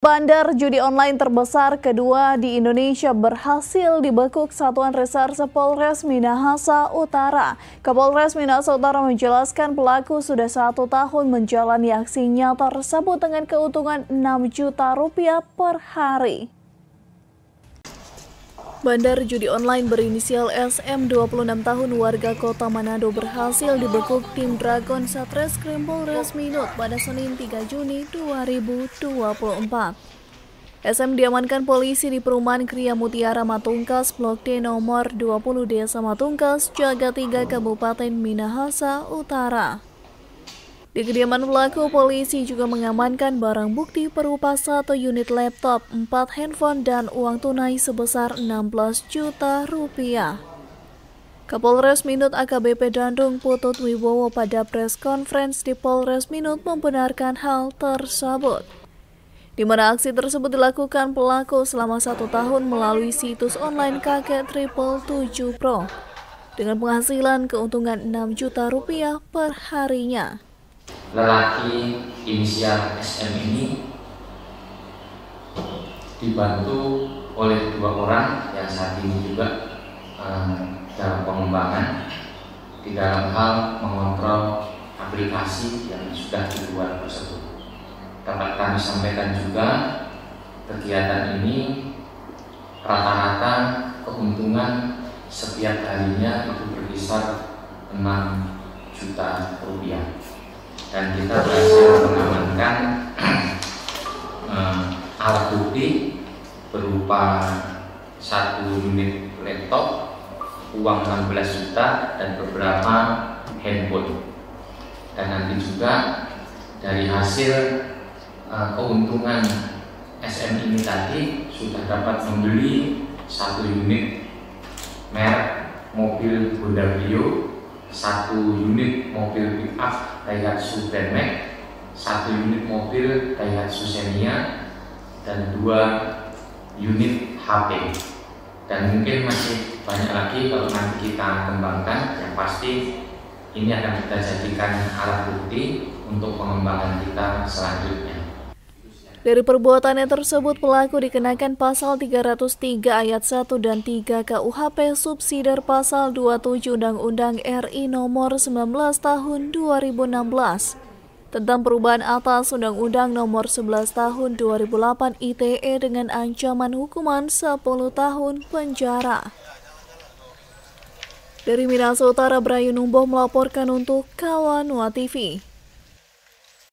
Bandar judi online terbesar kedua di Indonesia berhasil dibekuk Satuan Reserse Polres Minahasa Utara. Kapolres Minahasa Utara menjelaskan pelaku sudah 1 tahun menjalani aksinya tersebut dengan keuntungan Rp6 juta per hari. Bandar judi online berinisial SM 26 tahun warga kota Manado berhasil dibekuk tim Dragon Satreskrim Polres Minut pada Senin 3 Juni 2024. SM diamankan polisi di perumahan Kria Mutiara Matungkas, Blok D nomor 20 Desa Matungkas, Jaga 3, Kabupaten Minahasa Utara. Di kediaman pelaku, polisi juga mengamankan barang bukti berupa 1 unit laptop, 4 handphone, dan uang tunai sebesar Rp16 juta. Kapolres Minut AKBP Dandung Putut Wibowo pada press conference di Polres Minut membenarkan hal tersebut. Di mana aksi tersebut dilakukan pelaku selama 1 tahun melalui situs online Kakek 777 Pro dengan penghasilan keuntungan Rp6 juta per harinya. Lelaki inisial SM ini dibantu oleh 2 orang yang saat ini juga dalam pengembangan di dalam hal mengontrol aplikasi yang sudah dibuat tersebut. Dapat kami sampaikan juga kegiatan ini rata-rata keuntungan setiap harinya itu berkisar Rp6 juta. Dan kita berhasil mengamankan alat bukti berupa 1 unit laptop, uang Rp16 juta, dan beberapa handphone. Dan nanti juga dari hasil keuntungan SM ini tadi sudah dapat membeli 1 unit merek mobil Honda Brio, 1 unit mobil pick-up Daihatsu Grand Max, 1 unit mobil Daihatsu Xenia, dan 2 unit HP. Dan mungkin masih banyak lagi kalau nanti kita kembangkan. Yang pasti ini akan kita jadikan alat bukti untuk pengembangan kita selanjutnya. Dari perbuatannya tersebut, pelaku dikenakan pasal 303 ayat 1 dan 3 KUHP subsidiar pasal 27 Undang-Undang RI nomor 19 tahun 2016 tentang perubahan atas Undang-Undang nomor 11 tahun 2008 ITE dengan ancaman hukuman 10 tahun penjara. Dari Minahasa Utara, Brayu Numboh melaporkan untuk Kawanua TV.